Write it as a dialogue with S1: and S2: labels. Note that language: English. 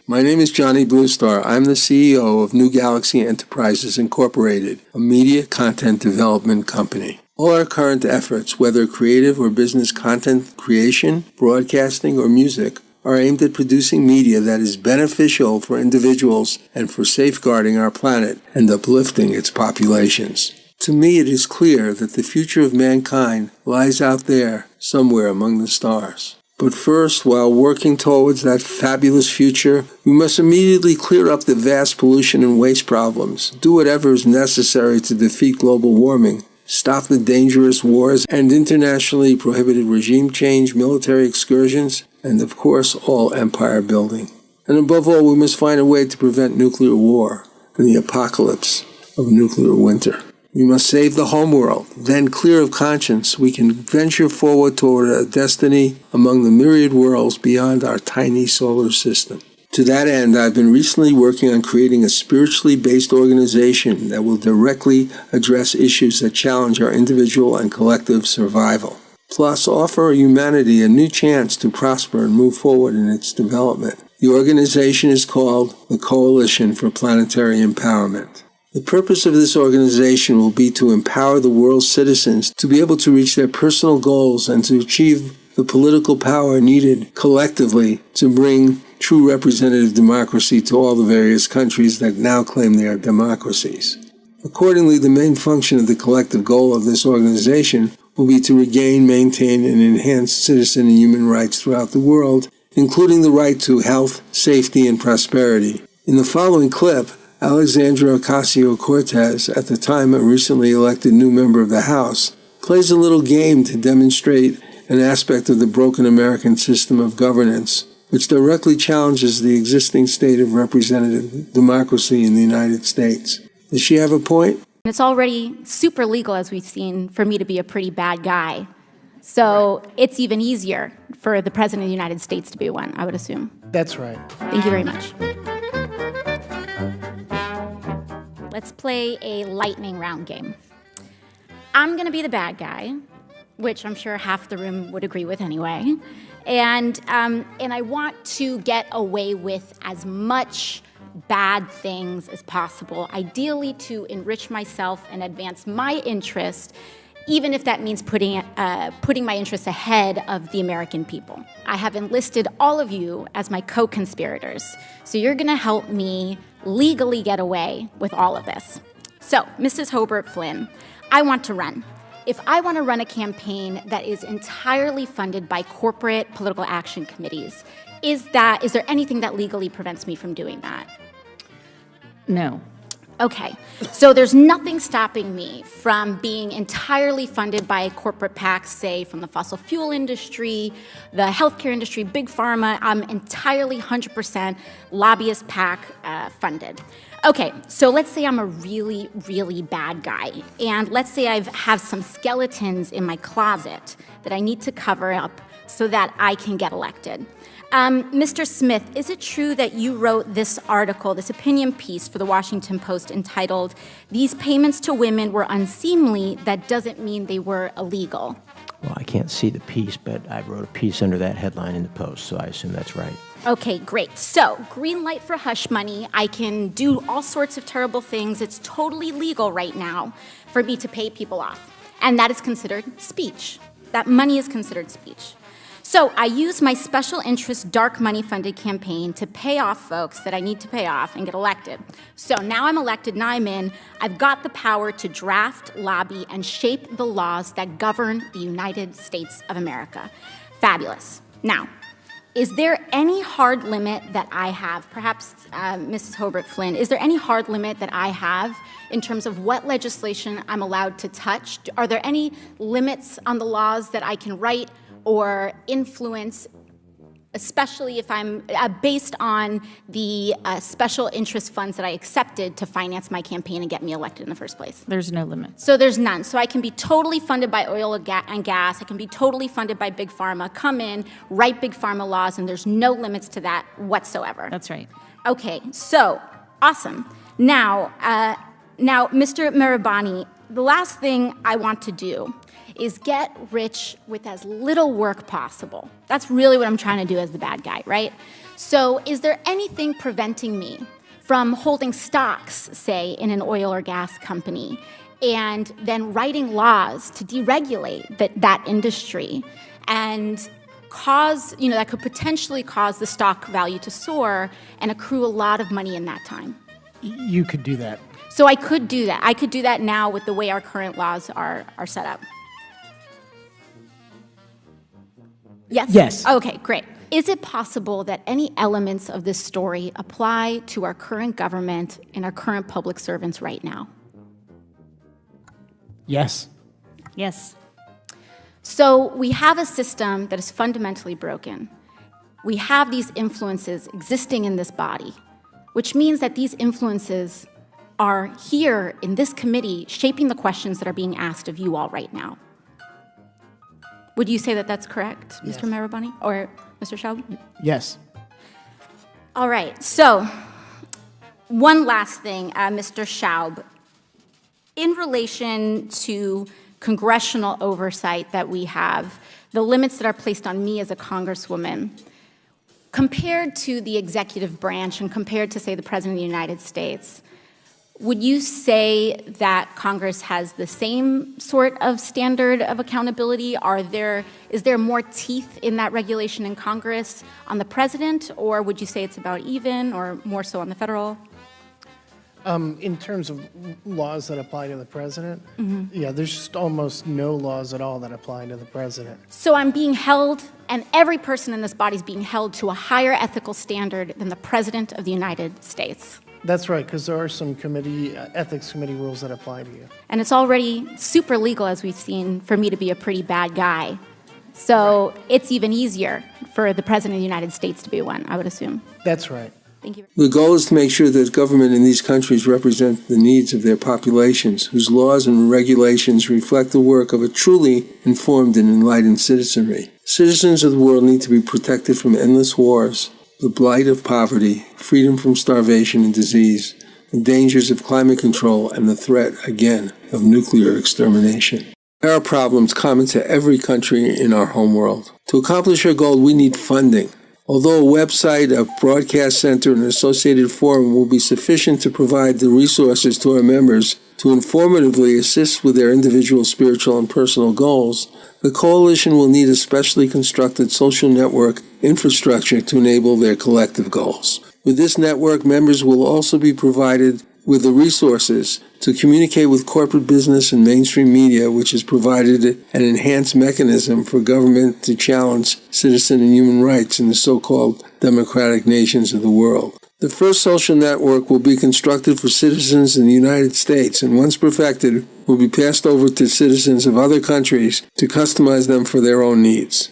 S1: My name is Johnny Bluestar. I'm the CEO of New Galaxy Enterprises Incorporated, a media content development company. All our current efforts, whether creative or business content creation, broadcasting, or music, are aimed at producing media that is beneficial for individuals and for safeguarding our planet and uplifting its populations. To me, it is clear that the future of mankind lies out there, somewhere among the stars. But first, while working towards that fabulous future, we must immediately clear up the vast pollution and waste problems, do whatever is necessary to defeat global warming, stop the dangerous wars and internationally prohibited regime change, military excursions, and of course, all empire building. And above all, we must find a way to prevent nuclear war and the apocalypse of nuclear winter. We must save the homeworld. Then, clear of conscience, we can venture forward toward a destiny among the myriad worlds beyond our tiny solar system. To that end, I've been recently working on creating a spiritually based organization that will directly address issues that challenge our individual and collective survival, plus offer humanity a new chance to prosper and move forward in its development. The organization is called the Coalition for Planetary Empowerment. The purpose of this organization will be to empower the world's citizens to be able to reach their personal goals and to achieve the political power needed collectively to bring true representative democracy to all the various countries that now claim they are democracies. Accordingly, the main function of the collective goal of this organization will be to regain, maintain, and enhance citizen and human rights throughout the world, including the right to health, safety, and prosperity. In the following clip, Alexandra Ocasio-Cortez, at the time a recently elected new member of the House, plays a little game to demonstrate an aspect of the broken American system of governance, which directly challenges the existing state of representative democracy in the United States. Does she have a point?
S2: It's already super legal, as we've seen, for me to be a pretty bad guy. So it's even easier for the President of the United States to be one, I would assume.
S3: That's right.
S2: Thank you very much. Let's play a lightning round game. I'm going to be the bad guy, which I'm sure half the room would agree with anyway. And I want to get away with as much bad things as possible, ideally to enrich myself and advance my interest, even if that means putting my interests ahead of the American people. I have enlisted all of you as my co-conspirators, so you're going to help me legally get away with all of this. So, Mrs. Hobart Flynn, I want to run. If I want to run a campaign that is entirely funded by corporate political action committees, is there anything that legally prevents me from doing that?
S4: No.
S2: Okay, so there's nothing stopping me from being entirely funded by corporate PACs, say from the fossil fuel industry, the healthcare industry, big pharma. I'm entirely 100% lobbyist PAC funded. Okay, so let's say I'm a really, really bad guy, and let's say I have some skeletons in my closet that I need to cover up so that I can get elected. Mr. Smith, is it true that you wrote this article, this opinion piece for the Washington Post entitled, "These payments to women were unseemly, that doesn't mean they were illegal"?
S5: Well, I can't see the piece, but I wrote a piece under that headline in the Post, so I assume that's right.
S2: Okay, great. So, green light for hush money. I can do all sorts of terrible things. It's totally legal right now for me to pay people off. And that is considered speech. That money is considered speech. So I use my special interest dark money funded campaign to pay off folks that I need to pay off and get elected. So now I'm elected, now I'm in. I've got the power to draft, lobby, and shape the laws that govern the United States of America. Fabulous. Now, is there any hard limit that I have? Perhaps, Mrs. Hobart Flynn, is there any hard limit that I have in terms of what legislation I'm allowed to touch? Are there any limits on the laws that I can write or influence, especially if I'm based on the special interest funds that I accepted to finance my campaign and get me elected in the first place?
S4: There's no limit.
S2: So there's none. So I can be totally funded by oil and gas. I can be totally funded by Big Pharma, come in, write Big Pharma laws, and there's no limits to that whatsoever.
S4: That's right.
S2: Okay, so awesome. Now, Mr. Mirabani, the last thing I want to do is get rich with as little work possible. That's really what I'm trying to do as the bad guy, right? So is there anything preventing me from holding stocks, say, in an oil or gas company, and then writing laws to deregulate that industry and cause, that could potentially cause the stock value to soar and accrue a lot of money in that time?
S3: You could do that.
S2: So I could do that. I could do that now with the way our current laws are set up. Yes?
S3: Yes.
S2: Okay, great. Is it possible that any elements of this story apply to our current government and our current public servants right now?
S3: Yes.
S4: Yes.
S2: So we have a system that is fundamentally broken. We have these influences existing in this body, which means that these influences are here in this committee shaping the questions that are being asked of you all right now. Would you say that that's correct,
S3: Yes.
S2: Mr. Marabani or Mr. Schaub?
S3: Yes.
S2: All right, so one last thing, Mr. Schaub. In relation to congressional oversight that we have, the limits that are placed on me as a congresswoman, compared to the executive branch and compared to, say, the President of the United States, would you say that Congress has the same sort of standard of accountability? Is there more teeth in that regulation in Congress on the president, or would you say it's about even, or more so on the federal?
S3: In terms of laws that apply to the president, yeah, there's just almost no laws at all that apply to the president.
S2: So I'm being held, and every person in this body is being held to a higher ethical standard than the President of the United States.
S3: That's right, because there are some ethics committee rules that apply to you.
S2: And it's already super legal, as we've seen, for me to be a pretty bad guy. So it's even easier for the President of the United States to be one, I would assume.
S3: That's right.
S2: Thank you.
S1: The goal is to make sure that government in these countries represent the needs of their populations, whose laws and regulations reflect the work of a truly informed and enlightened citizenry. Citizens of the world need to be protected from endless wars, the blight of poverty, freedom from starvation and disease, the dangers of climate control, and the threat, again, of nuclear extermination. There are problems common to every country in our homeworld. To accomplish our goal, we need funding. Although a website, a broadcast center, and an associated forum will be sufficient to provide the resources to our members to informatively assist with their individual spiritual and personal goals, the coalition will need a specially constructed social network infrastructure to enable their collective goals. With this network, members will also be provided with the resources to communicate with corporate business and mainstream media, which has provided an enhanced mechanism for government to challenge citizen and human rights in the so-called democratic nations of the world. The first social network will be constructed for citizens in the United States, and once perfected, will be passed over to citizens of other countries to customize them for their own needs.